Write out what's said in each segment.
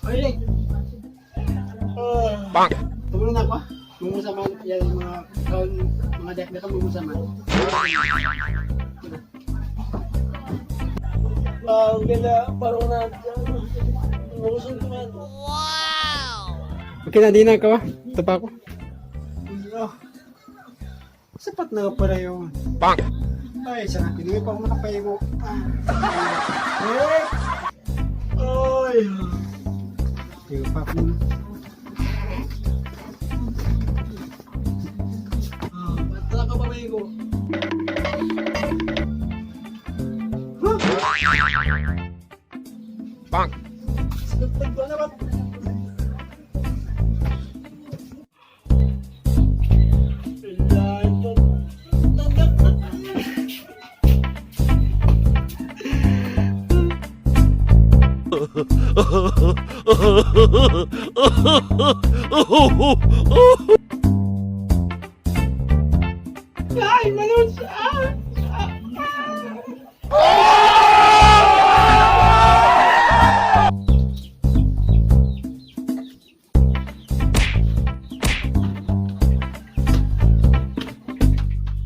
Ay, Bang! tumulong na ako. Mumusaman, yan mga dek-dek ang mumusaman. Ang ganda, parang na dyan. Umusong naman. Okay na, di na ka. Ito pa ako. Sapat na pala yun. Bang! Ay, sana pinuwi pa ako nakapahigo. Ay! Higo pa ako muna. Ba't lang ka pamahigo? Bang! Sinagtag ba naman? Kailangan to. Tanggap na tayo. Ay, Manus!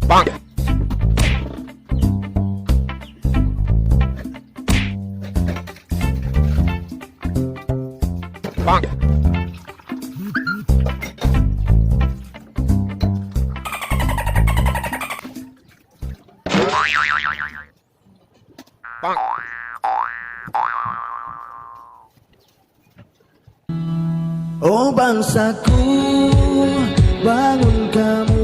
Bang! Bang! Bang! O bangsaku, bangun kamu